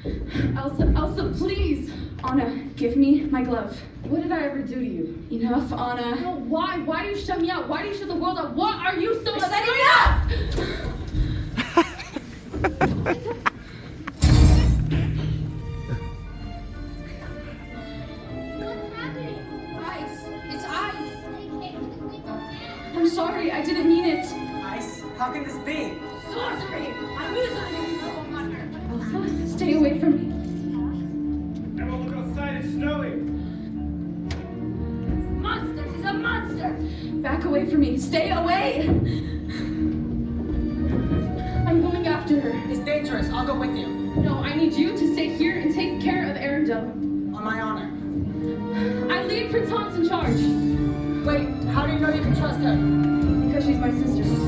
Elsa, please! Anna, give me my glove. What did I ever do to you? Enough, Anna. No, why? Why do you shut me out? Why do you shut the world out? What are you so I said enough! What's happening? Ice. It's ice. They came to the window. I'm sorry, I didn't mean it. Ice? How can this be? Sorcery! I'm losing Elsa, stay away from me. Everyone look outside, it's snowing! Monster! She's a monster! Back away from me. Stay away! I'm going after her. It's dangerous. I'll go with you. No, I need you to stay here and take care of Arendelle. On my honor. I leave Prince Hans in charge. Wait, how do you know you can trust her? Because she's my sister.